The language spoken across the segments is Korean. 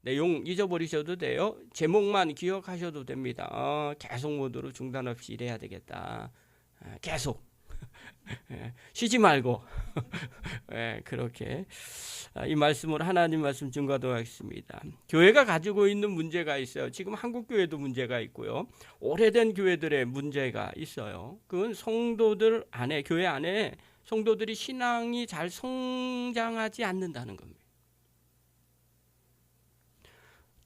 내용 잊어버리셔도 돼요. 제목만 기억하셔도 됩니다. 계속 모드로 중단 없이 일해야 되겠다. 계속 쉬지 말고 그렇게 이 말씀을 하나님 말씀 증거하도록 하겠습니다. 교회가 가지고 있는 문제가 있어요. 지금 한국 교회도 문제가 있고요. 오래된 교회들의 문제가 있어요. 그건 성도들 안에, 교회 안에 성도들이 신앙이 잘 성장하지 않는다는 겁니다.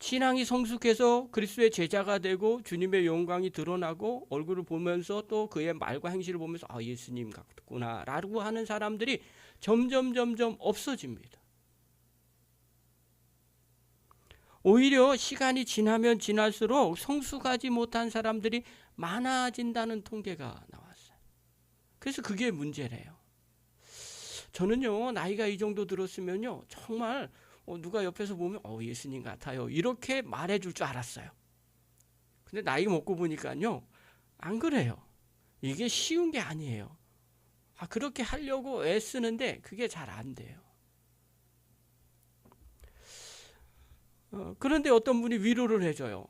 신앙이 성숙해서 그리스도의 제자가 되고 주님의 영광이 드러나고 얼굴을 보면서 또 그의 말과 행실을 보면서 예수님 같구나 라고 하는 사람들이 점점 없어집니다. 오히려 시간이 지나면 지날수록 성숙하지 못한 사람들이 많아진다는 통계가 나왔어요. 그래서 그게 문제래요. 저는요, 나이가 이 정도 들었으면요, 정말 누가 옆에서 보면 예수님 같아요 이렇게 말해줄 줄 알았어요. 근데 나이 먹고 보니까요, 안 그래요. 이게 쉬운 게 아니에요. 그렇게 하려고 애쓰는데 그게 잘 안 돼요. 그런데 어떤 분이 위로를 해줘요.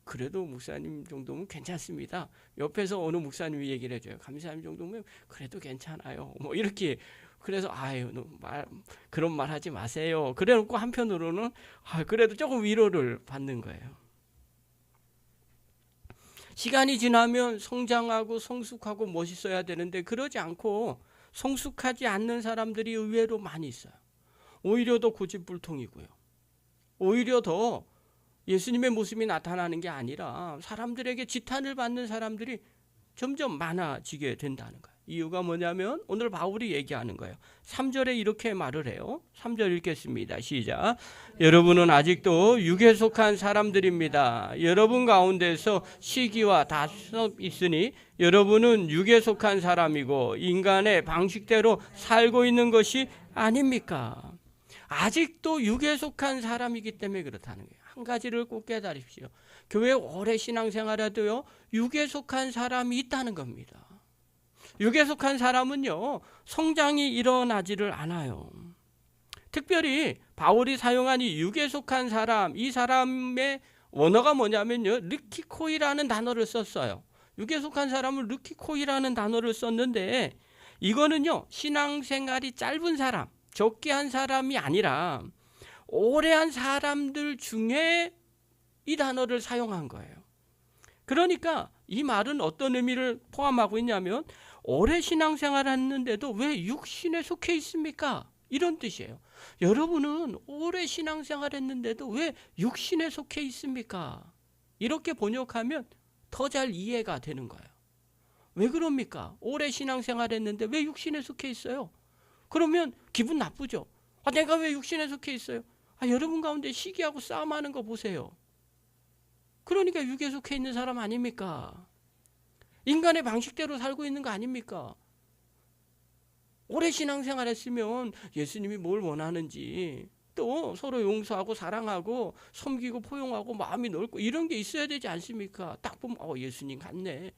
그래도 목사님 정도면 괜찮습니다. 옆에서 어느 목사님이 얘기를 해줘요. 감사님 정도면 그래도 괜찮아요. 뭐 이렇게. 그래서 그런 말 하지 마세요. 그래놓고 한편으로는 그래도 조금 위로를 받는 거예요. 시간이 지나면 성장하고 성숙하고 멋있어야 되는데 그러지 않고 성숙하지 않는 사람들이 의외로 많이 있어요. 오히려 더 고집불통이고요. 오히려 더 예수님의 모습이 나타나는 게 아니라 사람들에게 지탄을 받는 사람들이 점점 많아지게 된다는 거예요. 이유가 뭐냐면 오늘 바울이 얘기하는 거예요. 3절에 이렇게 말을 해요. 3절 읽겠습니다. 시작. 여러분은 아직도 육에 속한 사람들입니다. 여러분 가운데서 시기와 다툼이 있으니 여러분은 육에 속한 사람이고 인간의 방식대로 살고 있는 것이 아닙니까? 아직도 육에 속한 사람이기 때문에 그렇다는 거예요. 한 가지를 꼭 깨달으십시오. 교회 오래 신앙생활해도요, 육에 속한 사람이 있다는 겁니다. 육에 속한 사람은요, 성장이 일어나지를 않아요. 특별히 바울이 사용한 이 육에 속한 사람, 이 사람의 원어가 뭐냐면요, 르키코이라는 단어를 썼어요. 육에 속한 사람은 르키코이라는 단어를 썼는데 이거는요, 신앙생활이 짧은 사람, 적게 한 사람이 아니라 오래 한 사람들 중에 이 단어를 사용한 거예요. 그러니까 이 말은 어떤 의미를 포함하고 있냐면 오래 신앙생활을 했는데도 왜 육신에 속해 있습니까? 이런 뜻이에요. 여러분은 오래 신앙생활을 했는데도 왜 육신에 속해 있습니까? 이렇게 번역하면 더 잘 이해가 되는 거예요. 왜 그럽니까? 오래 신앙생활을 했는데 왜 육신에 속해 있어요? 그러면 기분 나쁘죠. 내가 왜 육신에 속해 있어요? 여러분 가운데 시기하고 싸움하는 거 보세요. 그러니까 육에 속해 있는 사람 아닙니까? 인간의 방식대로 살고 있는 거 아닙니까? 오래 신앙생활 했으면 예수님이 뭘 원하는지 또 서로 용서하고 사랑하고 섬기고 포용하고 마음이 넓고 이런 게 있어야 되지 않습니까? 딱 보면 예수님 같네.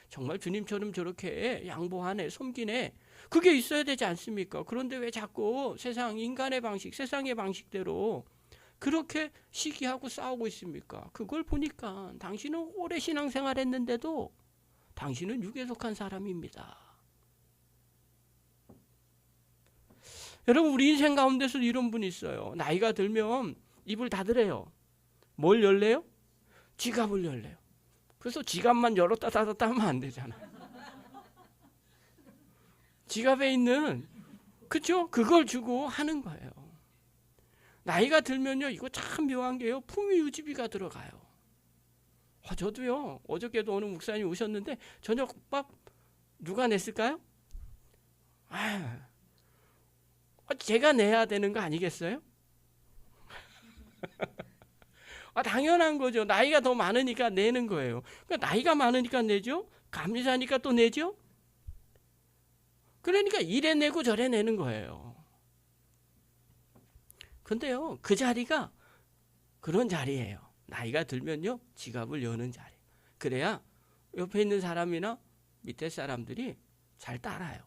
정말 주님처럼 저렇게 양보하네, 섬기네. 그게 있어야 되지 않습니까? 그런데 왜 자꾸 인간의 방식, 세상의 방식대로 그렇게 시기하고 싸우고 있습니까? 그걸 보니까 당신은 오래 신앙생활 했는데도 당신은 육에 속한 사람입니다. 여러분, 우리 인생 가운데서 이런 분이 있어요. 나이가 들면 입을 닫으래요. 뭘 열래요? 지갑을 열래요. 그래서 지갑만 열었다 닫았다 하면 안 되잖아. 지갑에 있는, 그렇죠? 그걸 주고 하는 거예요. 나이가 들면요, 이거 참 묘한 게요, 품위유지비가 들어가요. 저도요, 어저께도 어느 목사님 오셨는데 저녁밥 누가 냈을까요? 제가 내야 되는 거 아니겠어요? 당연한 거죠. 나이가 더 많으니까 내는 거예요. 그러니까 나이가 많으니까 내죠. 감리사니까 또 내죠. 그러니까 이래 내고 저래 내는 거예요. 근데요, 그 자리가 그런 자리예요. 나이가 들면요, 지갑을 여는 자리. 그래야 옆에 있는 사람이나 밑에 사람들이 잘 따라요.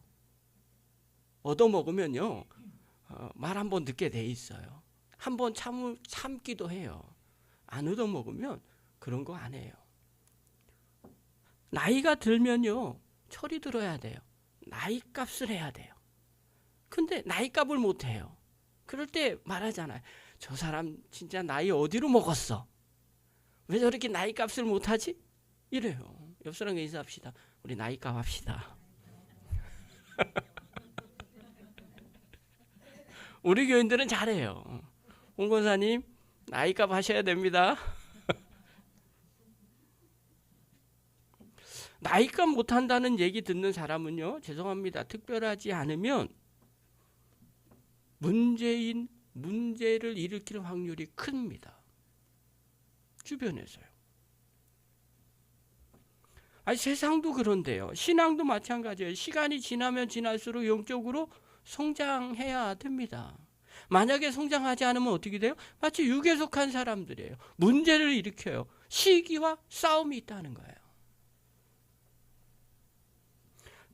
얻어먹으면요, 말 한 번 듣게 돼 있어요. 한번 참기도 해요. 안 얻어먹으면 그런 거 안 해요. 나이가 들면요, 철이 들어야 돼요. 나이 값을 해야 돼요. 근데 나이 값을 못 해요. 그럴 때 말하잖아요. 저 사람 진짜 나이 어디로 먹었어? 왜 저렇게 나이 값을 못 하지? 이래요. 옆 사람과 인사합시다. 우리 나이 값 합시다. 우리 교인들은 잘해요. 홍 권사님, 나이 값 하셔야 됩니다. 나이 값 못한다는 얘기 듣는 사람은요, 죄송합니다. 특별하지 않으면 문제를 일으킬 확률이 큽니다. 주변에서요. 아니, 세상도 그런데요. 신앙도 마찬가지예요. 시간이 지나면 지날수록 영적으로 성장해야 됩니다. 만약에 성장하지 않으면 어떻게 돼요? 마치 육에 속한 사람들이에요. 문제를 일으켜요. 시기와 싸움이 있다는 거예요.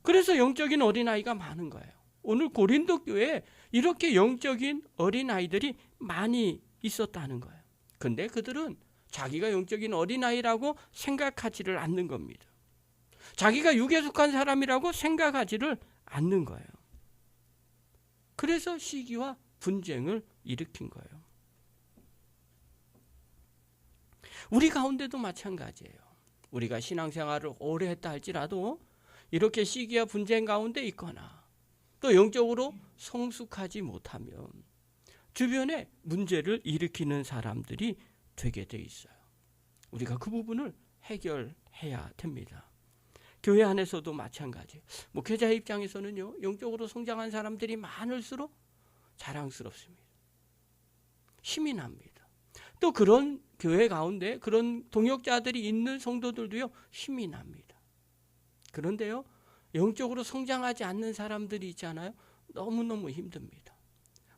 그래서 영적인 어린아이가 많은 거예요. 오늘 고린도 교회에 이렇게 영적인 어린아이들이 많이 있었다는 거예요. 근데 그들은 자기가 영적인 어린아이라고 생각하지를 않는 겁니다. 자기가 육에 속한 사람이라고 생각하지를 않는 거예요. 그래서 시기와 분쟁을 일으킨 거예요. 우리 가운데도 마찬가지예요. 우리가 신앙생활을 오래 했다 할지라도 이렇게 시기와 분쟁 가운데 있거나 또 영적으로 성숙하지 못하면 주변에 문제를 일으키는 사람들이 되게 돼 있어요. 우리가 그 부분을 해결해야 됩니다. 교회 안에서도 마찬가지예요. 목회자 입장에서는요, 영적으로 성장한 사람들이 많을수록 자랑스럽습니다. 힘이 납니다. 또 그런 교회 가운데 그런 동역자들이 있는 성도들도요, 힘이 납니다. 그런데요, 영적으로 성장하지 않는 사람들이 있잖아요. 너무너무 힘듭니다.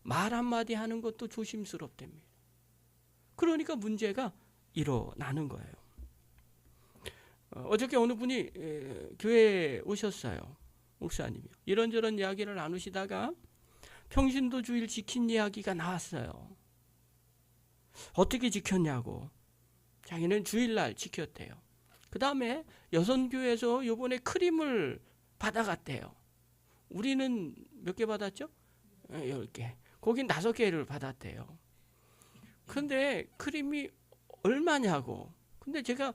말 한마디 하는 것도 조심스럽답니다. 그러니까 문제가 일어나는 거예요. 어저께 어느 분이 교회에 오셨어요. 목사님이요. 이런저런 이야기를 나누시다가 평신도 주일 지킨 이야기가 나왔어요. 어떻게 지켰냐고. 자기는 주일날 지켰대요. 그 다음에 여선교회에서 이번에 크림을 받아갔대요. 우리는 몇 개 받았죠? 10개. 거긴 5개를 받았대요. 근데 크림이 얼마냐고. 근데 제가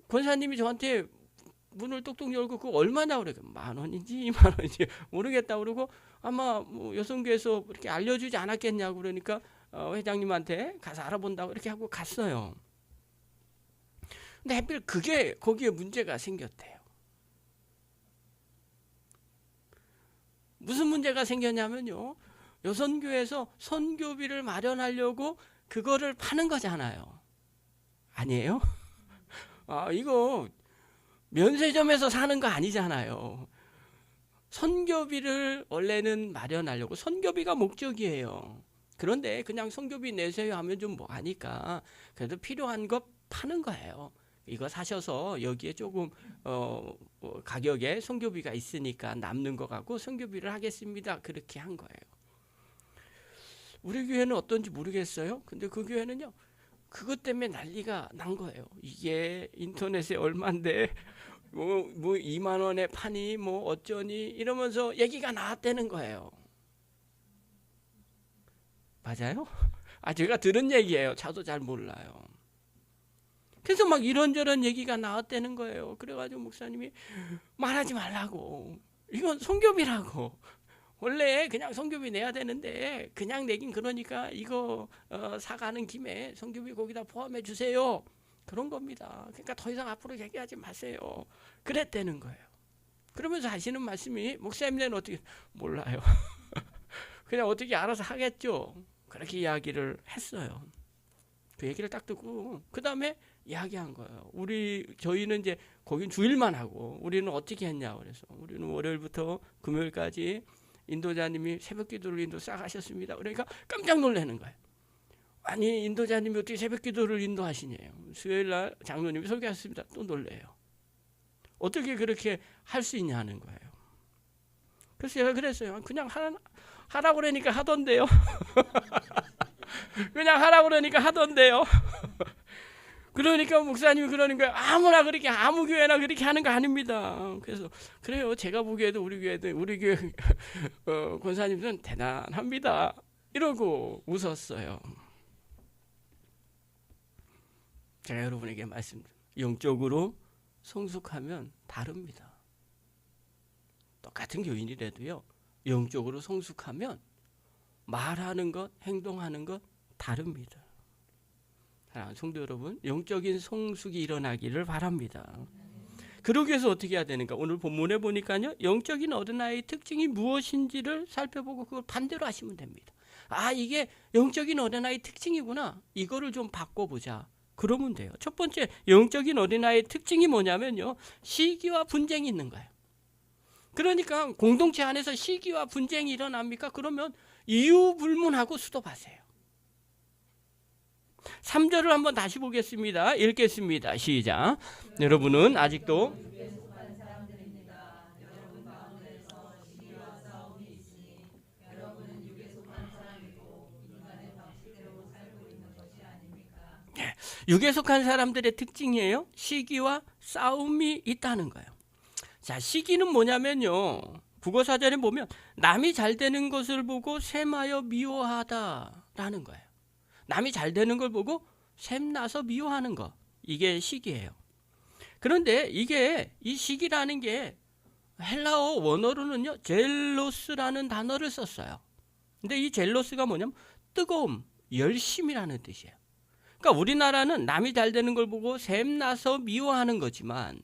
권사님이 저한테 문을 똑똑 열고 그거 얼마냐고 그래요. 10,000원인지 20,000원인지 모르겠다 그러고 아마 뭐 여성교에서 이렇게 알려주지 않았겠냐고 그러니까 회장님한테 가서 알아본다고 이렇게 하고 갔어요. 근데 하필 그게 거기에 문제가 생겼대요. 무슨 문제가 생겼냐면요. 여선교에서 선교비를 마련하려고 그거를 파는 거잖아요. 아니에요? 이거 면세점에서 사는 거 아니잖아요. 선교비를 원래는 마련하려고, 선교비가 목적이에요. 그런데 그냥 선교비 내세요 하면 좀 뭐하니까 그래도 필요한 거 파는 거예요. 이거 사셔서 여기에 조금 가격에 선교비가 있으니까 남는 거 갖고 선교비를 하겠습니다. 그렇게 한 거예요. 우리 교회는 어떤지 모르겠어요. 근데 그 교회는요, 그것 때문에 난리가 난 거예요. 이게 인터넷에 얼만데 뭐 2만 원에 파니 뭐 어쩌니 이러면서 얘기가 나왔다는 거예요. 맞아요? 제가 들은 얘기예요. 저도 잘 몰라요. 그래서 막 이런저런 얘기가 나왔다는 거예요. 그래가지고 목사님이 말하지 말라고. 이건 선교비라고. 원래 그냥 선교비 내야 되는데 그냥 내긴 그러니까 이거 사가는 김에 선교비 거기다 포함해 주세요. 그런 겁니다. 그러니까 더 이상 앞으로 얘기하지 마세요. 그랬다는 거예요. 그러면서 하시는 말씀이 목사님은 어떻게 몰라요. 그냥 어떻게 알아서 하겠죠. 그렇게 이야기를 했어요. 그 얘기를 딱 듣고 그 다음에 이야기한 거예요. 저희는 이제 거긴 주일만 하고 우리는 어떻게 했냐 그래서 우리는 월요일부터 금요일까지 인도자님이 새벽 기도를 인도 싹 하셨습니다. 그러니까 깜짝 놀라는 거예요. 아니 인도자님이 어떻게 새벽 기도를 인도하시냐요. 수요일날 장로님이 설교하셨습니다. 또 놀래요. 어떻게 그렇게 할 수 있냐는 거예요. 그래서 제가 그랬어요. 그냥 하라고 그러니까 하던데요. 그냥 하라고 그러니까 하던데요. 그러니까 목사님이 그러는 거예요. 아무나 그렇게 아무 교회나 그렇게 하는 거 아닙니다. 그래서 그래요. 제가 보기에도 우리 교회 권사님들은 대단합니다. 이러고 웃었어요. 제가 여러분에게 말씀드립니다. 영적으로 성숙하면 다릅니다. 똑같은 교인이라도요. 영적으로 성숙하면 말하는 것, 행동하는 것 다릅니다. 성도 여러분, 영적인 성숙이 일어나기를 바랍니다. 그러기 위해서 어떻게 해야 되는가? 오늘 본문에 보니까요. 영적인 어린아이의 특징이 무엇인지를 살펴보고 그걸 반대로 하시면 됩니다. 아, 이게 영적인 어린아이의 특징이구나. 이거를 좀 바꿔보자. 그러면 돼요. 첫 번째, 영적인 어린아이의 특징이 뭐냐면요. 시기와 분쟁이 있는 거예요. 그러니까 공동체 안에서 시기와 분쟁이 일어납니까? 그러면 이유 불문하고 수도하세요. 3절을 한번 다시 보겠습니다. 읽겠습니다. 시작. 여러분은 아직도 육에 속한 사람들의 특징이에요. 시기와 싸움이 있다는 거예요. 자, 시기는 뭐냐면요. 국어사전에 보면 남이 잘 되는 것을 보고 샘하여 미워하다라는 거예요. 남이 잘 되는 걸 보고 샘나서 미워하는 거. 이게 시기예요. 그런데 이 시기라는 게 헬라어 원어로는요. 젤로스라는 단어를 썼어요. 근데 이 젤로스가 뭐냐면 뜨거움, 열심이라는 뜻이에요. 그러니까 우리나라는 남이 잘 되는 걸 보고 샘나서 미워하는 거지만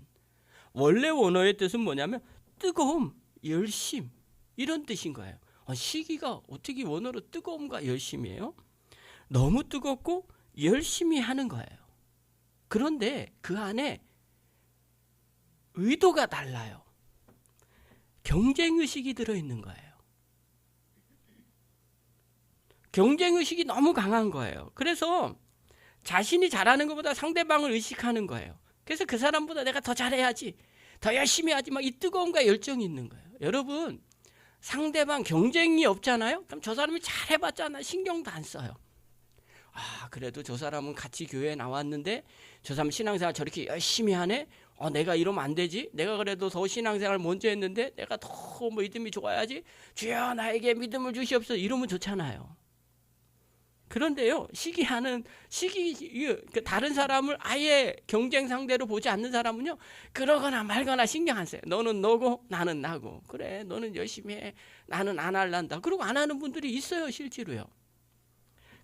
원래 원어의 뜻은 뭐냐면 뜨거움, 열심 이런 뜻인 거예요. 시기가 어떻게 원어로 뜨거움과 열심이에요? 너무 뜨겁고 열심히 하는 거예요. 그런데 그 안에 의도가 달라요. 경쟁의식이 들어있는 거예요. 경쟁의식이 너무 강한 거예요. 그래서 자신이 잘하는 것보다 상대방을 의식하는 거예요. 그래서 그 사람보다 내가 더 잘해야지, 더 열심히 하지, 막 이 뜨거움과 열정이 있는 거예요. 여러분, 상대방 경쟁이 없잖아요? 그럼 저 사람이 잘해봤잖아. 신경도 안 써요. 아, 그래도 저 사람은 같이 교회에 나왔는데 저 사람 신앙생활 저렇게 열심히 하네? 내가 이러면 안 되지? 내가 그래도 더 신앙생활 먼저 했는데 내가 더 믿음이 좋아야지? 주여 나에게 믿음을 주시옵소서. 이러면 좋잖아요. 그런데요, 다른 사람을 아예 경쟁 상대로 보지 않는 사람은요, 그러거나 말거나 신경 안 써요. 너는 너고 나는 나고. 그래, 너는 열심히 해. 나는 안 할란다. 그리고 안 하는 분들이 있어요, 실제로요.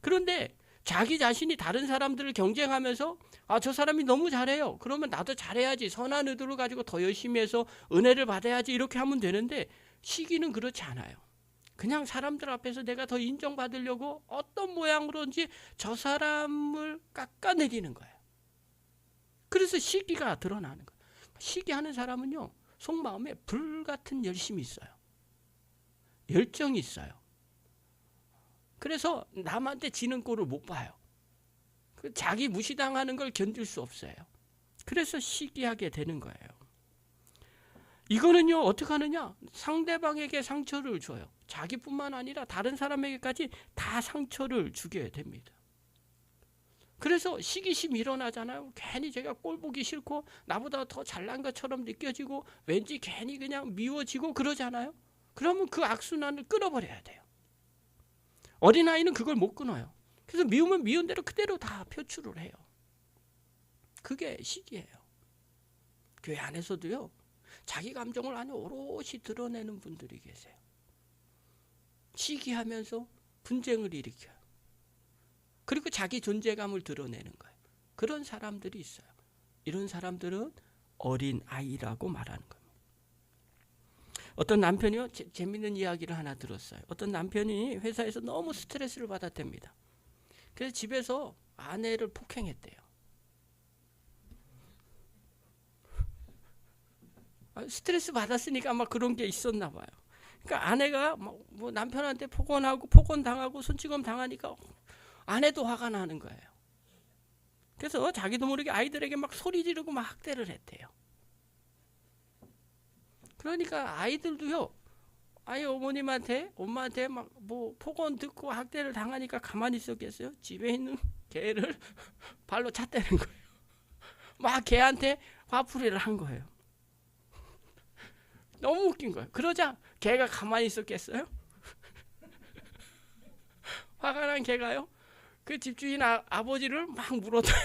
그런데 자기 자신이 다른 사람들을 경쟁하면서 저 사람이 너무 잘해요. 그러면 나도 잘해야지. 선한 의도를 가지고 더 열심히 해서 은혜를 받아야지. 이렇게 하면 되는데 시기는 그렇지 않아요. 그냥 사람들 앞에서 내가 더 인정받으려고 어떤 모양으로든지 저 사람을 깎아내리는 거예요. 그래서 시기가 드러나는 거예요. 시기하는 사람은요, 속마음에 불같은 열심이 있어요. 열정이 있어요. 그래서 남한테 지는 꼴을 못 봐요. 자기 무시당하는 걸 견딜 수 없어요. 그래서 시기하게 되는 거예요. 이거는요, 어떻게 하느냐? 상대방에게 상처를 줘요. 자기뿐만 아니라 다른 사람에게까지 다 상처를 주게 됩니다. 그래서 시기심이 일어나잖아요. 괜히 제가 꼴 보기 싫고 나보다 더 잘난 것처럼 느껴지고 왠지 괜히 그냥 미워지고 그러잖아요. 그러면 그 악순환을 끊어버려야 돼요. 어린아이는 그걸 못 끊어요. 그래서 미우면 미운 대로 그대로 다 표출을 해요. 그게 시기예요. 교회 안에서도요, 자기 감정을 아주 오롯이 드러내는 분들이 계세요. 시기하면서 분쟁을 일으켜요. 그리고 자기 존재감을 드러내는 거예요. 그런 사람들이 있어요. 이런 사람들은 어린아이라고 말하는 겁니다. 어떤 남편이요, 재밌는 이야기를 하나 들었어요. 어떤 남편이 회사에서 너무 스트레스를 받았답니다. 그래서 집에서 아내를 폭행했대요. 스트레스 받았으니까 아마 그런 게 있었나 봐요. 그러니까 아내가 뭐 남편한테 폭언 당하고 손찌검 당하니까 아내도 화가 나는 거예요. 그래서 자기도 모르게 아이들에게 막 소리 지르고 막 학대를 했대요. 그러니까 아이들도요, 아니 어머님한테 엄마한테 막 뭐 폭언 듣고 학대를 당하니까 가만히 있었겠어요? 집에 있는 개를 발로 찼다는 거예요. 막 개한테 화풀이를 한 거예요. 너무 웃긴 거예요. 그러자 개가 가만히 있었겠어요? 화가 난 개가요? 그 집주인 아버지를 막 물어대요.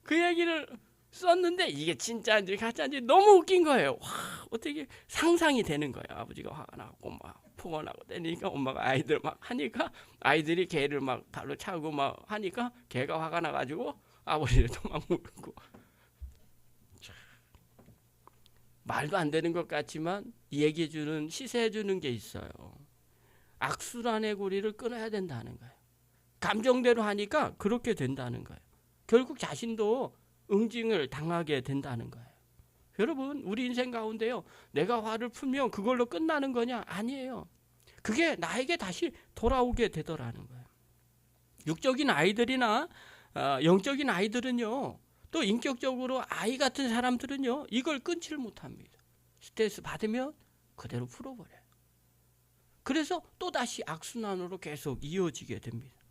그 얘기를 썼는데 이게 진짜인지 가짜인지 너무 웃긴 거예요. 와, 어떻게 상상이 되는 거예요. 아버지가 화가 나고 막 폭언하고 때리니까 엄마가 아이들 막 하니까 아이들이 개를 막 발로 차고 막 하니까 개가 화가 나가지고 아버지를 또 막 물고. 말도 안 되는 것 같지만 얘기해 주는, 시사해 주는 게 있어요. 악순환의 고리를 끊어야 된다는 거예요. 감정대로 하니까 그렇게 된다는 거예요. 결국 자신도 응징을 당하게 된다는 거예요. 여러분, 우리 인생 가운데요, 내가 화를 풀면 그걸로 끝나는 거냐? 아니에요. 그게 나에게 다시 돌아오게 되더라는 거예요. 육적인 아이들이나 영적인 아이들은요, 또 인격적으로 아이 같은 사람들은요, 이걸 끊지를 못합니다. 스트레스 받으면 그대로 풀어버려요. 그래서 또다시 악순환으로 계속 이어지게 됩니다.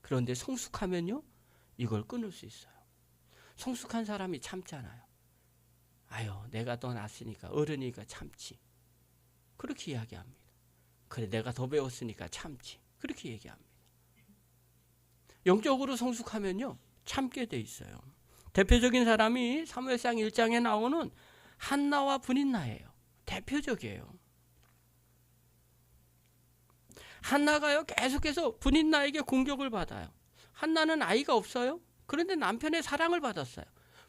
그런데 성숙하면요, 이걸 끊을 수 있어요. 성숙한 사람이 참잖아요. 아유, 내가 더 낫으니까, 어른이니까 참지. 그렇게 이야기합니다. 그래, 내가 더 배웠으니까 참지. 그렇게 얘기합니다. 영적으로 성숙하면요, 참게 돼 있어요. 대표적인 사람이 사무엘상 1장에 나오는 한나와 브닛나예요. 대표적이에요. 한나가요, 계속해서 브닛나에게 공격을 받아요. 한나는 아이가 없어요. 그런데 남편의 사랑을 받았어요.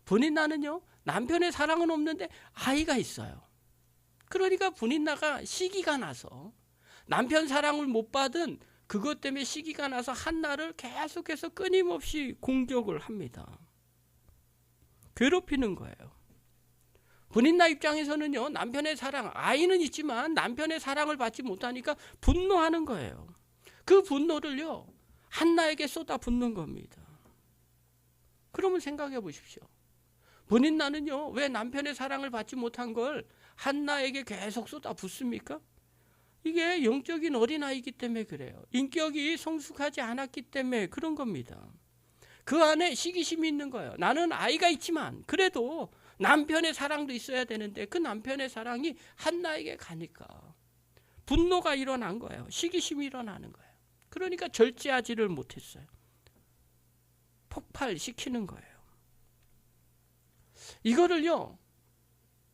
브닛나는요, 남편의 사랑은 없는데 아이가 있어요. 그러니까 브닛나가 시기가 나서, 남편 사랑을 못 받은 그것 때문에 시기가 나서 한나를 계속해서 끊임없이 공격을 합니다. 괴롭히는 거예요. 브닛나 입장에서는요, 남편의 사랑, 아이는 있지만 남편의 사랑을 받지 못하니까 분노하는 거예요. 그 분노를요, 한나에게 쏟아 붓는 겁니다. 그러면 생각해 보십시오. 브닛나는요, 왜 남편의 사랑을 받지 못한 걸 한나에게 계속 쏟아 붓습니까? 이게 영적인 어린아이이기 때문에 그래요. 인격이 성숙하지 않았기 때문에 그런 겁니다. 그 안에 시기심이 있는 거예요. 나는 아이가 있지만 그래도 남편의 사랑도 있어야 되는데 그 남편의 사랑이 한나에게 가니까 분노가 일어난 거예요. 시기심이 일어나는 거예요. 그러니까 절제하지를 못했어요. 폭발시키는 거예요. 이거를요,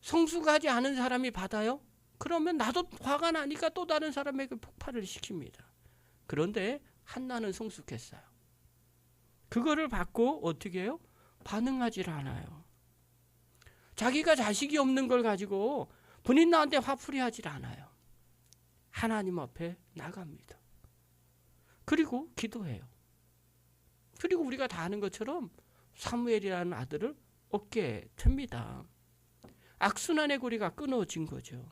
성숙하지 않은 사람이 받아요? 그러면 나도 화가 나니까 또 다른 사람에게 폭발을 시킵니다. 그런데 한나는 성숙했어요. 그거를 받고 어떻게 해요? 반응하질 않아요. 자기가 자식이 없는 걸 가지고 브닛나한테 화풀이 하질 않아요. 하나님 앞에 나갑니다. 그리고 기도해요. 그리고 우리가 다 아는 것처럼 사무엘이라는 아들을 얻게 됩니다. 악순환의 고리가 끊어진 거죠.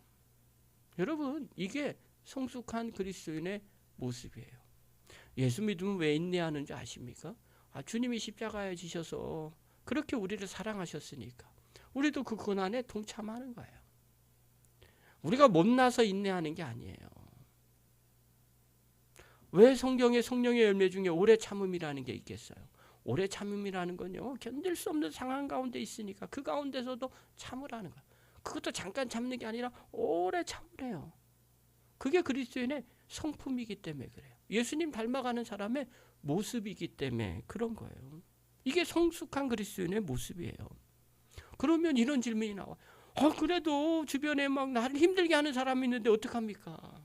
여러분, 이게 성숙한 그리스도인의 모습이에요. 예수 믿으면 왜 인내하는지 아십니까? 주님이 십자가에 지셔서 그렇게 우리를 사랑하셨으니까 우리도 그 고난에 동참하는 거예요. 우리가 못나서 인내하는 게 아니에요. 왜 성경에 성령의 열매 중에 오래 참음이라는 게 있겠어요? 오래 참음이라는 건요, 견딜 수 없는 상황 가운데 있으니까 그 가운데서도 참으라는 거예요. 그것도 잠깐 참는 게 아니라 오래 참으래요. 그게 그리스도인의 성품이기 때문에 그래요. 예수님 닮아가는 사람의 모습이기 때문에 그런 거예요. 이게 성숙한 그리스도인의 모습이에요. 그러면 이런 질문이 나와. 그래도 주변에 막 나를 힘들게 하는 사람이 있는데 어떡합니까?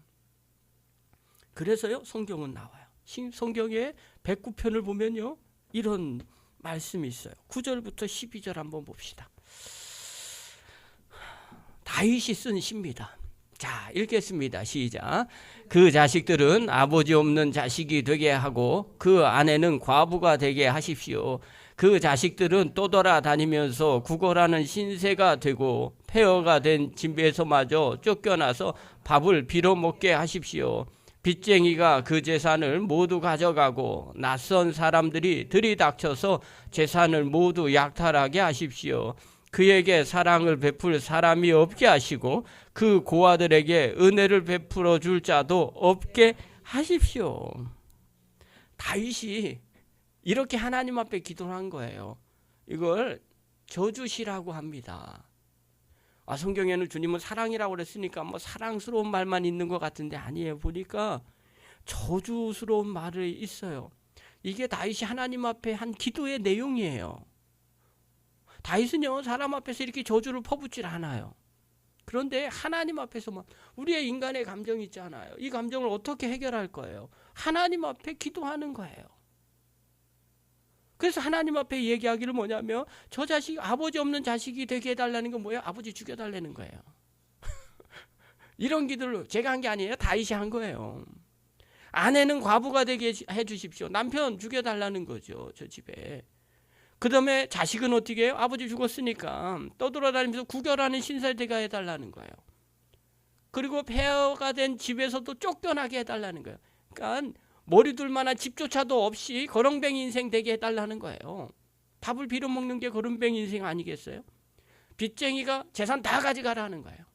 그래서요, 성경은 나와요. 성경의 109편을 보면요, 이런 말씀이 있어요. 9절부터 12절 한번 봅시다. 다윗이 쓴 시입니다. 자, 읽겠습니다. 시작. 그 자식들은 아버지 없는 자식이 되게 하고 그 아내는 과부가 되게 하십시오. 그 자식들은 떠돌아다니면서 구걸하는 신세가 되고 폐허가 된 집에서마저 쫓겨나서 밥을 빌어먹게 하십시오. 빚쟁이가 그 재산을 모두 가져가고 낯선 사람들이 들이닥쳐서 재산을 모두 약탈하게 하십시오. 그에게 사랑을 베풀 사람이 없게 하시고 그 고아들에게 은혜를 베풀어 줄 자도 없게 하십시오. 다윗이 이렇게 하나님 앞에 기도를 한 거예요. 이걸 저주시라고 합니다. 성경에는 주님은 사랑이라고 그랬으니까 뭐 사랑스러운 말만 있는 것 같은데 아니에요. 보니까 저주스러운 말이 있어요. 이게 다윗이 하나님 앞에 한 기도의 내용이에요. 다윗은요, 사람 앞에서 이렇게 저주를 퍼붓질 않아요. 그런데 하나님 앞에서만, 우리의 인간의 감정이 있잖아요. 이 감정을 어떻게 해결할 거예요? 하나님 앞에 기도하는 거예요. 그래서 하나님 앞에 얘기하기를 뭐냐면, 저 자식, 아버지 없는 자식이 되게 해달라는 건 뭐예요? 아버지 죽여달라는 거예요. 이런 기도를 제가 한 게 아니에요. 다윗이 한 거예요. 아내는 과부가 되게 해주십시오. 남편 죽여달라는 거죠, 저 집에. 그 다음에 자식은 어떻게 해요? 아버지 죽었으니까 떠돌아다니면서 구결하는 신세대가 해달라는 거예요. 그리고 폐허가 된 집에서도 쫓겨나게 해달라는 거예요. 그러니까 머리 둘 만한 집조차도 없이 거렁뱅이 인생 되게 해달라는 거예요. 밥을 빌어먹는 게 거렁뱅이 인생 아니겠어요? 빚쟁이가 재산 다 가져가라는 거예요.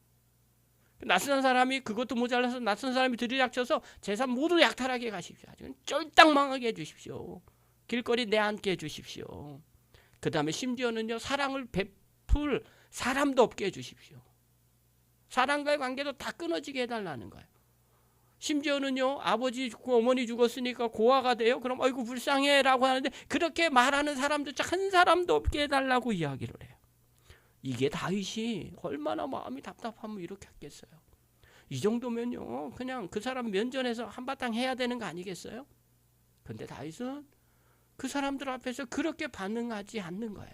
낯선 사람이 그것도 모자라서 낯선 사람이 들이닥쳐서 재산 모두 약탈하게 가십시오. 쫄딱망하게 해주십시오. 길거리 내앉게 해주십시오. 그 다음에 심지어는요, 사랑을 베풀 사람도 없게 해주십시오. 사람과의 관계도 다 끊어지게 해달라는 거예요. 심지어는요, 아버지 죽고 어머니 죽었으니까 고아가 돼요. 그럼 아이고 불쌍해 라고 하는데 그렇게 말하는 사람도 한 사람도 없게 해달라고 이야기를 해요. 이게 다윗이 얼마나 마음이 답답하면 이렇게 했겠어요. 이 정도면요, 그냥 그 사람 면전에서 한바탕 해야 되는 거 아니겠어요? 근데 다윗은 그 사람들 앞에서 그렇게 반응하지 않는 거예요.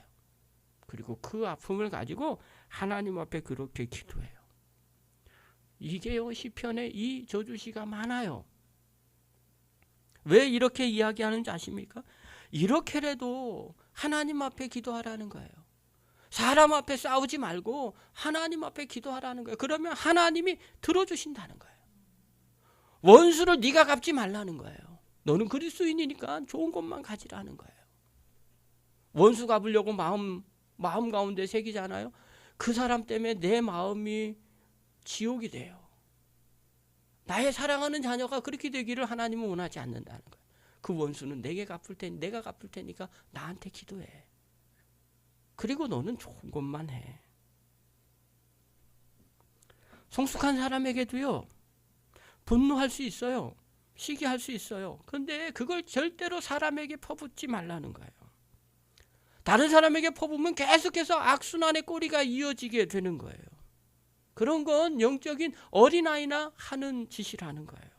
그리고 그 아픔을 가지고 하나님 앞에 그렇게 기도해요. 이게요, 시편에 이 저주시가 많아요. 왜 이렇게 이야기하는지 아십니까? 이렇게라도 하나님 앞에 기도하라는 거예요. 사람 앞에 싸우지 말고 하나님 앞에 기도하라는 거예요. 그러면 하나님이 들어주신다는 거예요. 원수를 네가 갚지 말라는 거예요. 너는 그리스도인이니까 좋은 것만 가지라는 거예요. 원수 갚으려고 마음 가운데 새기잖아요. 그 사람 때문에 내 마음이 지옥이 돼요. 나의 사랑하는 자녀가 그렇게 되기를 하나님은 원하지 않는다는 거예요. 그 원수는 내가 갚을 테니까 나한테 기도해. 그리고 너는 좋은 것만 해. 성숙한 사람에게도요, 분노할 수 있어요. 시기할 수 있어요. 그런데 그걸 절대로 사람에게 퍼붓지 말라는 거예요. 다른 사람에게 퍼부으면 계속해서 악순환의 꼬리가 이어지게 되는 거예요. 그런 건 영적인 어린아이나 하는 짓이라는 거예요.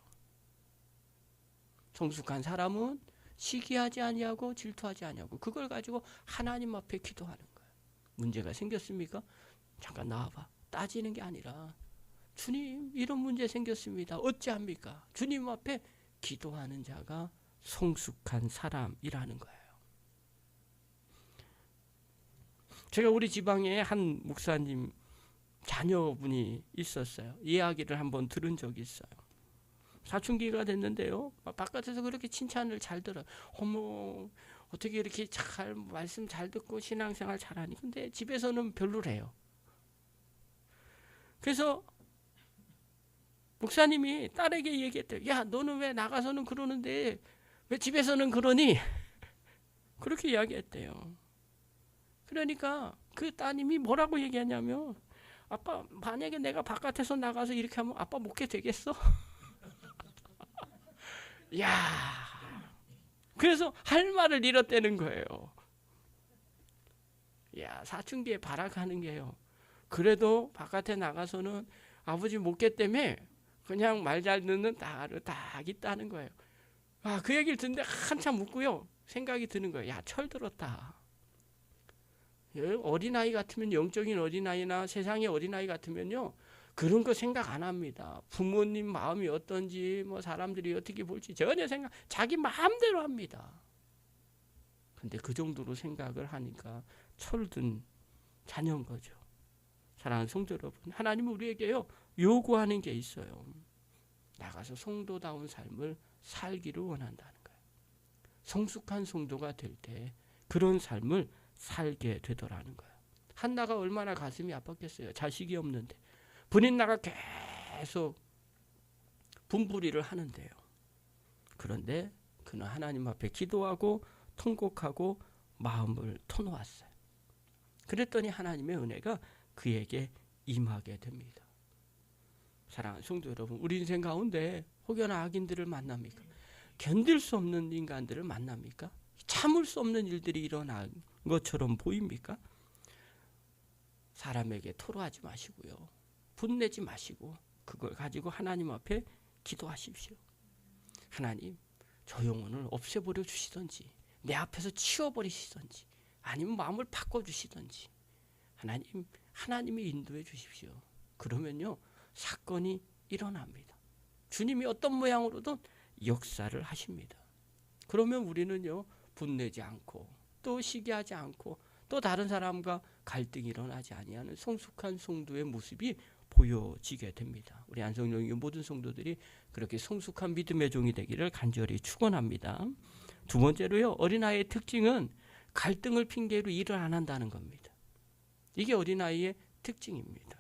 성숙한 사람은 시기하지 아니하고 질투하지 아니하고 그걸 가지고 하나님 앞에 기도하는 거예요. 문제가 생겼습니까? 잠깐 나와봐. 따지는 게 아니라 주님, 이런 문제 생겼습니다. 어찌합니까? 주님 앞에 기도하는 자가 성숙한 사람이라는 거예요. 제가 우리 지방에 한 목사님 자녀분이 있었어요. 이야기를 한번 들은 적이 있어요. 사춘기가 됐는데요, 바깥에서 그렇게 칭찬을 잘 들어요. 어머, 어떻게 이렇게 잘 말씀 잘 듣고 신앙생활 잘하니. 근데 집에서는 별로래요. 그래서 목사님이 딸에게 얘기했대요. 야, 너는 왜 나가서는 그러는데 왜 집에서는 그러니? 그렇게 이야기했대요. 그러니까 그 따님이 뭐라고 얘기하냐면, 아빠, 만약에 내가 바깥에서 나가서 이렇게 하면 아빠 목회 되겠어? 야, 그래서 할 말을 잃었다는 거예요. 야, 사춘기에 발악하는 게요, 그래도 바깥에 나가서는 아버지 목회 때문에 그냥 말 잘 듣는 딸을 딱 있다는 거예요. 그 얘기를 듣는데 한참 묻고요, 생각이 드는 거예요. 야, 철들었다. 어린아이 같으면, 영적인 어린아이나 세상의 어린아이 같으면요, 그런 거 생각 안 합니다. 부모님 마음이 어떤지, 뭐 사람들이 어떻게 볼지 전혀 자기 마음대로 합니다. 근데 그 정도로 생각을 하니까 철든 자녀인 거죠. 사랑하는 성도 여러분, 하나님은 우리에게요, 요구하는 게 있어요. 나가서 성도다운 삶을 살기를 원한다는 거예요. 성숙한 성도가 될 때 그런 삶을 살게 되더라는 거예요. 한나가 얼마나 가슴이 아팠겠어요. 자식이 없는데. 분인나가 계속 분부리를 하는데요. 그런데 그는 하나님 앞에 기도하고 통곡하고 마음을 터놓았어요. 그랬더니 하나님의 은혜가 그에게 임하게 됩니다. 사랑하는 성도 여러분, 우리 인생 가운데 혹여나 악인들을 만납니까? 견딜 수 없는 인간들을 만납니까? 참을 수 없는 일들이 일어난 것처럼 보입니까? 사람에게 토로하지 마시고요. 분내지 마시고 그걸 가지고 하나님 앞에 기도하십시오. 하나님, 저 영혼을 없애버려 주시든지 내 앞에서 치워버리시든지 아니면 마음을 바꿔주시든지 하나님이 인도해 주십시오. 그러면요, 사건이 일어납니다. 주님이 어떤 모양으로든 역사를 하십니다. 그러면 우리는요, 분내지 않고 또 시기하지 않고 또 다른 사람과 갈등이 일어나지 아니하는 성숙한 성도의 모습이 보여지게 됩니다. 우리 안성령의 모든 성도들이 그렇게 성숙한 믿음의 종이 되기를 간절히 축원합니다. 두 번째로요, 어린아이의 특징은 갈등을 핑계로 일을 안 한다는 겁니다. 이게 어린아이의 특징입니다.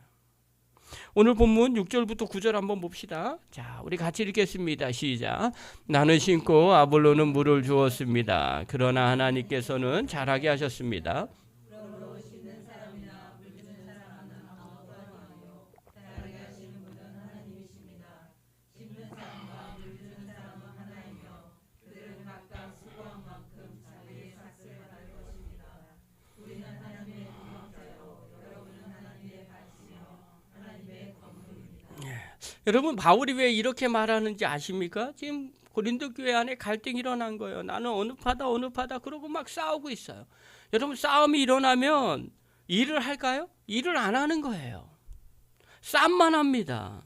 오늘 본문 6절부터 9절 한번 봅시다. 자, 우리 같이 읽겠습니다. 시작. 나는 심고 아볼로는 물을 주었습니다. 그러나 하나님께서는 자라게 하셨습니다. 여러분, 바울이 왜 이렇게 말하는지 아십니까? 지금 고린도 교회 안에 갈등이 일어난 거예요. 나는 어느 파다 그러고 막 싸우고 있어요. 여러분, 싸움이 일어나면 일을 할까요? 일을 안 하는 거예요. 싸움만 합니다.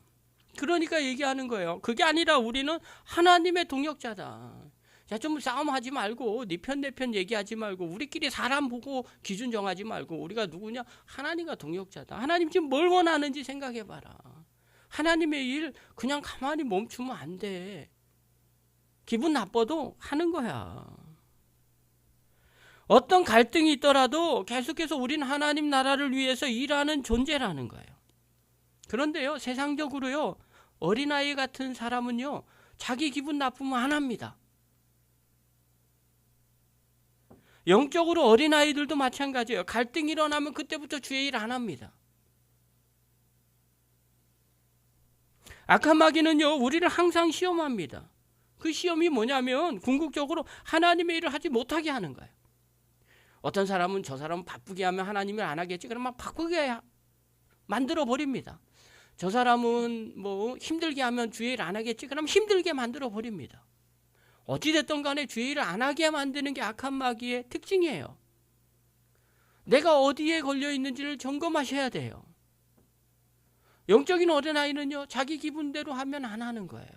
그러니까 얘기하는 거예요. 그게 아니라 우리는 하나님의 동역자다. 자, 좀 싸움하지 말고 네 편 내 편 얘기하지 말고 우리끼리 사람 보고 기준 정하지 말고 우리가 누구냐? 하나님과 동역자다. 하나님 지금 뭘 원하는지 생각해봐라. 하나님의 일 그냥 가만히 멈추면 안 돼. 기분 나빠도 하는 거야. 어떤 갈등이 있더라도 계속해서 우리는 하나님 나라를 위해서 일하는 존재라는 거예요. 그런데요, 세상적으로요, 어린아이 같은 사람은요, 자기 기분 나쁘면 안 합니다. 영적으로 어린아이들도 마찬가지예요. 갈등이 일어나면 그때부터 주의 일 안 합니다. 악한 마귀는요, 우리를 항상 시험합니다. 그 시험이 뭐냐면 궁극적으로 하나님의 일을 하지 못하게 하는 거예요. 어떤 사람은 저 사람은 바쁘게 하면 하나님을 안 하겠지. 그러면 바쁘게 만들어 버립니다. 저 사람은 뭐 힘들게 하면 주의 일 안 하겠지. 그럼 힘들게 만들어 버립니다. 어찌됐든 간에 주의 일을 안 하게 만드는 게 악한 마귀의 특징이에요. 내가 어디에 걸려 있는지를 점검하셔야 돼요. 영적인 어린아이는요, 자기 기분대로 하면 안 하는 거예요.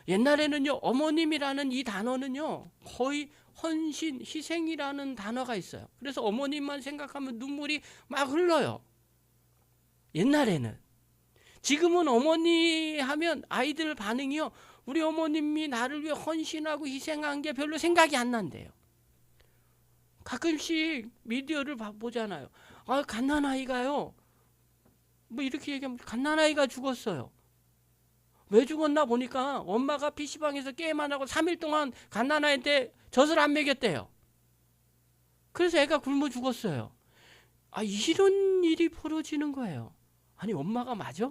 옛날에는요, 어머님이라는 이 단어는요, 거의 헌신, 희생이라는 단어가 있어요. 그래서 어머님만 생각하면 눈물이 막 흘러요. 옛날에는. 지금은 어머니 하면 아이들 반응이요, 우리 어머님이 나를 위해 헌신하고 희생한 게 별로 생각이 안 난대요. 가끔씩 미디어를 보잖아요. 아, 갓난아이가요, 뭐 이렇게 얘기하면 갓난아이가 죽었어요. 왜 죽었나 보니까 엄마가 PC방에서 게임 안 하고 3일 동안 갓난아이한테 젖을 안 먹였대요. 그래서 애가 굶어 죽었어요. 아, 이런 일이 벌어지는 거예요. 아니, 엄마가 맞아?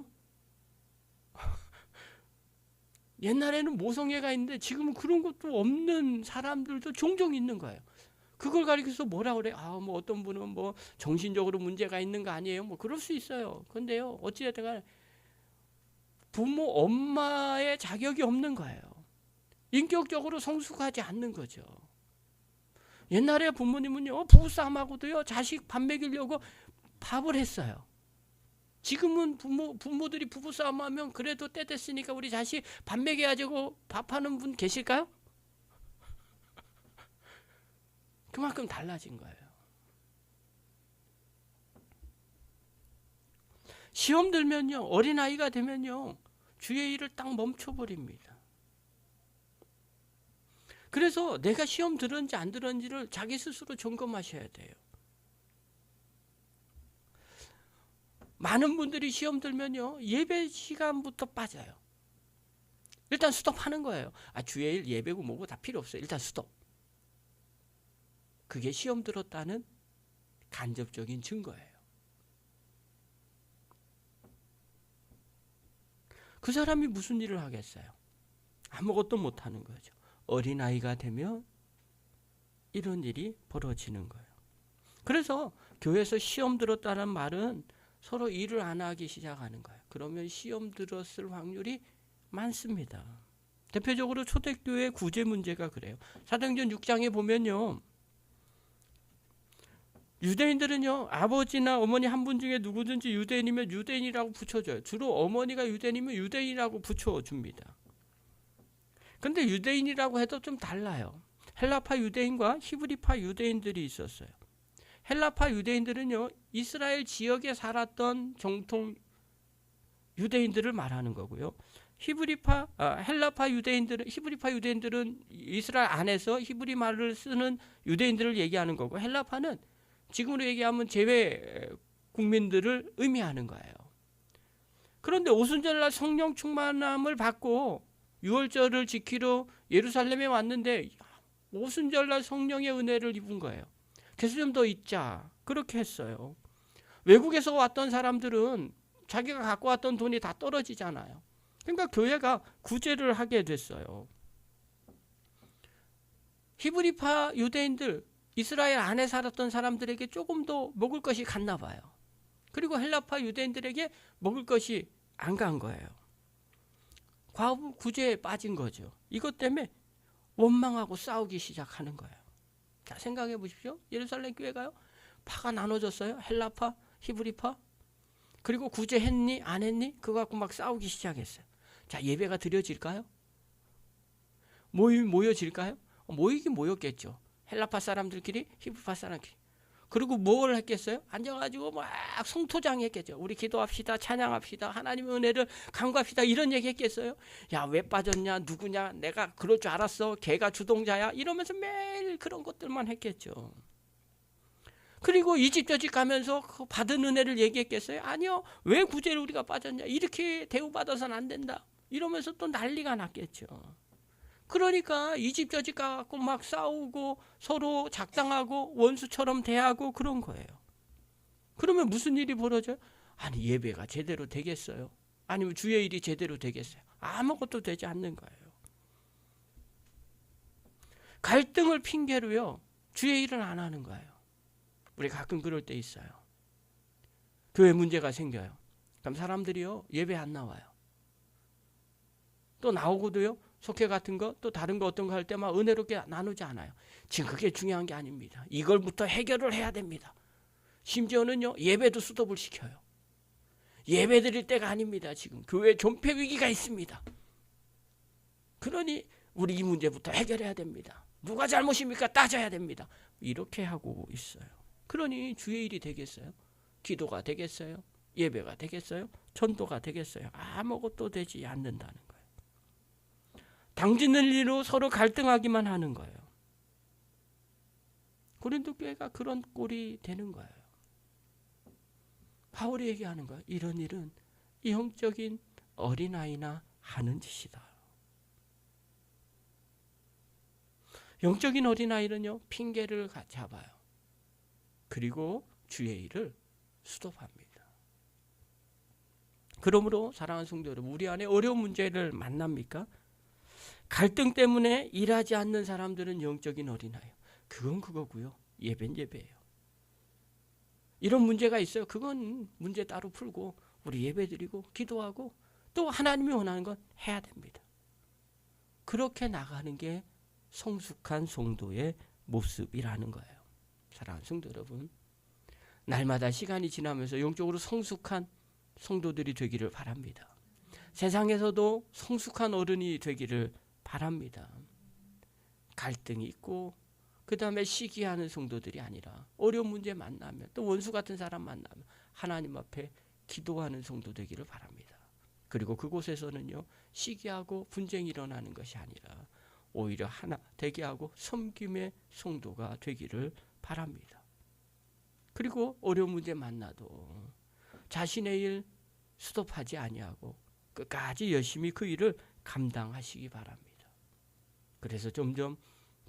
옛날에는 모성애가 있는데 지금은 그런 것도 없는 사람들도 종종 있는 거예요. 그걸 가리켜서 뭐라 그래? 아, 뭐 어떤 분은 뭐 정신적으로 문제가 있는 거 아니에요? 뭐 그럴 수 있어요. 근데요, 어찌됐든 간에 부모, 엄마의 자격이 없는 거예요. 인격적으로 성숙하지 않는 거죠. 옛날에 부모님은요, 부부싸움하고도요, 자식 밥 먹이려고 밥을 했어요. 지금은 부모들이 부부싸움하면 그래도 때 됐으니까 우리 자식 밥 먹여야지고 밥하는 분 계실까요? 그만큼 달라진 거예요. 시험 들면요, 어린아이가 되면요, 주의 일을 딱 멈춰버립니다. 그래서 내가 시험 들었는지 안 들었는지를 자기 스스로 점검하셔야 돼요. 많은 분들이 시험 들면요, 예배 시간부터 빠져요. 일단 스톱하는 거예요. 주일 예배고 뭐고 다 필요 없어요. 일단 스톱. 그게 시험 들었다는 간접적인 증거예요. 그 사람이 무슨 일을 하겠어요? 아무것도 못하는 거죠. 어린아이가 되면 이런 일이 벌어지는 거예요. 그래서 교회에서 시험 들었다는 말은 서로 일을 안 하기 시작하는 거예요. 그러면 시험 들었을 확률이 많습니다. 대표적으로 초대교회 구제 문제가 그래요. 사도행전 6장에 보면요, 유대인들은요, 아버지나 어머니 한 분 중에 누구든지 유대인이면 유대인이라고 붙여줘요. 주로 어머니가 유대인이면 유대인이라고 붙여줍니다. 근데 유대인이라고 해도 좀 달라요. 헬라파 유대인과 히브리파 유대인들이 있었어요. 헬라파 유대인들은요, 이스라엘 지역에 살았던 정통 유대인들을 말하는 거고요. 헬라파 유대인들은, 히브리파 유대인들은 이스라엘 안에서 히브리 말을 쓰는 유대인들을 얘기하는 거고, 헬라파는 지금으로 얘기하면 제외 국민들을 의미하는 거예요. 그런데 오순절날 성령 충만함을 받고 유월절을 지키러 예루살렘에 왔는데 오순절날 성령의 은혜를 입은 거예요. 그래서 좀 더 있자, 그렇게 했어요. 외국에서 왔던 사람들은 자기가 갖고 왔던 돈이 다 떨어지잖아요. 그러니까 교회가 구제를 하게 됐어요. 히브리파 유대인들, 이스라엘 안에 살았던 사람들에게 조금 더 먹을 것이 갔나 봐요. 그리고 헬라파 유대인들에게 먹을 것이 안 간 거예요. 과부 구제에 빠진 거죠. 이것 때문에 원망하고 싸우기 시작하는 거예요. 자, 생각해 보십시오. 예루살렘 교회가요, 파가 나눠졌어요. 헬라파, 히브리파. 그리고 구제했니 안 했니? 그거 갖고 막 싸우기 시작했어요. 자, 예배가 드려질까요? 모여질까요? 모이긴 모였겠죠. 헬라파 사람들끼리, 히브리파 사람끼리. 그리고 뭘 했겠어요? 앉아가지고 막 성토장 했겠죠. 우리 기도합시다, 찬양합시다, 하나님의 은혜를 간구합시다, 이런 얘기 했겠어요? 야, 왜 빠졌냐, 누구냐, 내가 그럴 줄 알았어, 걔가 주동자야, 이러면서 매일 그런 것들만 했겠죠. 그리고 이 집 저 집 가면서 받은 은혜를 얘기했겠어요? 아니요. 왜 구제를 우리가 빠졌냐, 이렇게 대우받아서는 안 된다, 이러면서 또 난리가 났겠죠. 그러니까 이 집 저 집 가고 막 싸우고 서로 작당하고 원수처럼 대하고 그런 거예요. 그러면 무슨 일이 벌어져요? 아니, 예배가 제대로 되겠어요? 아니면 주의 일이 제대로 되겠어요? 아무것도 되지 않는 거예요. 갈등을 핑계로요, 주의 일을 안 하는 거예요. 우리 가끔 그럴 때 있어요. 교회 문제가 생겨요. 그럼 사람들이요, 예배 안 나와요. 또 나오고도요, 속회 같은 거, 또 다른 거 어떤 거 할 때 막 은혜롭게 나누지 않아요. 지금 그게 중요한 게 아닙니다. 이걸부터 해결을 해야 됩니다. 심지어는요, 예배도 스톱을 시켜요. 예배 드릴 때가 아닙니다. 지금 교회 존폐 위기가 있습니다. 그러니 우리 이 문제부터 해결해야 됩니다. 누가 잘못입니까? 따져야 됩니다. 이렇게 하고 있어요. 그러니 주의 일이 되겠어요? 기도가 되겠어요? 예배가 되겠어요? 전도가 되겠어요? 아무것도 되지 않는다는 거예요. 당짓는 일로 서로 갈등하기만 하는 거예요. 고린도 교회가 그런 꼴이 되는 거예요. 바울이 얘기하는 거예요. 이런 일은 영적인 어린아이나 하는 짓이다. 영적인 어린아이는요, 핑계를 잡아요. 그리고 주의 일을 스톱합니다. 그러므로 사랑하는 성도 여러분, 우리 안에 어려운 문제를 만납니까? 갈등 때문에 일하지 않는 사람들은 영적인 어린아이예요. 그건 그거고요, 예배는 예배예요. 이런 문제가 있어요. 그건 문제 따로 풀고 우리 예배드리고 기도하고 또 하나님이 원하는 건 해야 됩니다. 그렇게 나가는 게 성숙한 성도의 모습이라는 거예요. 사랑하는 성도 여러분, 날마다 시간이 지나면서 영적으로 성숙한 성도들이 되기를 바랍니다. 세상에서도 성숙한 어른이 되기를 바랍니다. 갈등이 있고 그 다음에 시기하는 성도들이 아니라 어려운 문제 만나면, 또 원수 같은 사람 만나면 하나님 앞에 기도하는 성도 되기를 바랍니다. 그리고 그곳에서는요, 시기하고 분쟁이 일어나는 것이 아니라 오히려 하나 되게 하고 섬김의 성도가 되기를 바랍니다. 그리고 어려운 문제 만나도 자신의 일 스톱하지 아니하고 끝까지 열심히 그 일을 감당하시기 바랍니다. 그래서 점점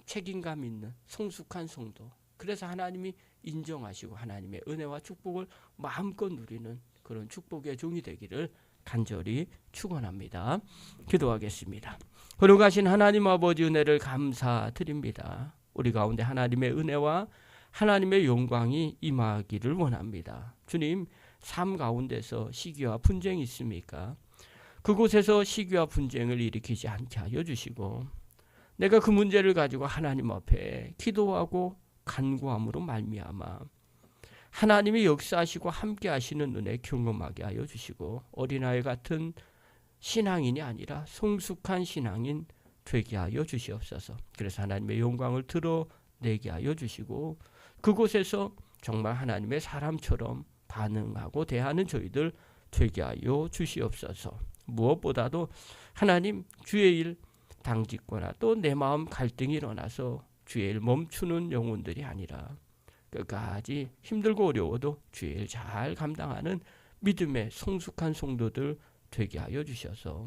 책임감 있는 성숙한 성도, 그래서 하나님이 인정하시고 하나님의 은혜와 축복을 마음껏 누리는 그런 축복의 종이 되기를 간절히 축원합니다. 기도하겠습니다. 거룩하신 하나님 아버지 은혜를 감사드립니다. 우리 가운데 하나님의 은혜와 하나님의 영광이 임하기를 원합니다. 주님, 삶 가운데서 시기와 분쟁이 있습니까? 그곳에서 시기와 분쟁을 일으키지 않게 하여 주시고, 내가 그 문제를 가지고 하나님 앞에 기도하고 간구함으로 말미암아 하나님이 역사하시고 함께 하시는 은혜 경험하게 하여 주시고, 어린아이 같은 신앙인이 아니라 성숙한 신앙인 되게 하여 주시옵소서. 그래서 하나님의 영광을 드러내게 하여 주시고, 그곳에서 정말 하나님의 사람처럼 반응하고 대하는 저희들 되게 하여 주시옵소서. 무엇보다도 하나님, 주의 일 당짓거나 또 내 마음 갈등이 일어나서 주의 일 멈추는 영혼들이 아니라 끝까지 힘들고 어려워도 주의 일 잘 감당하는 믿음의 성숙한 성도들 되게 하여 주셔서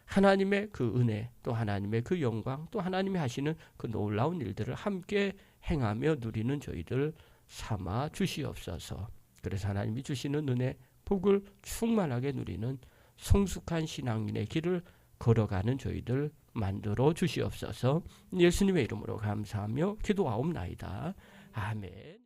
하나님의 그 은혜, 또 하나님의 그 영광, 또 하나님이 하시는 그 놀라운 일들을 함께 행하며 누리는 저희들 삼아 주시옵소서. 그래서 하나님이 주시는 은혜, 복을 충만하게 누리는 성숙한 신앙인의 길을 걸어가는 저희들 만들어 주시옵소서. 예수님의 이름으로 감사하며 기도하옵나이다. 아멘.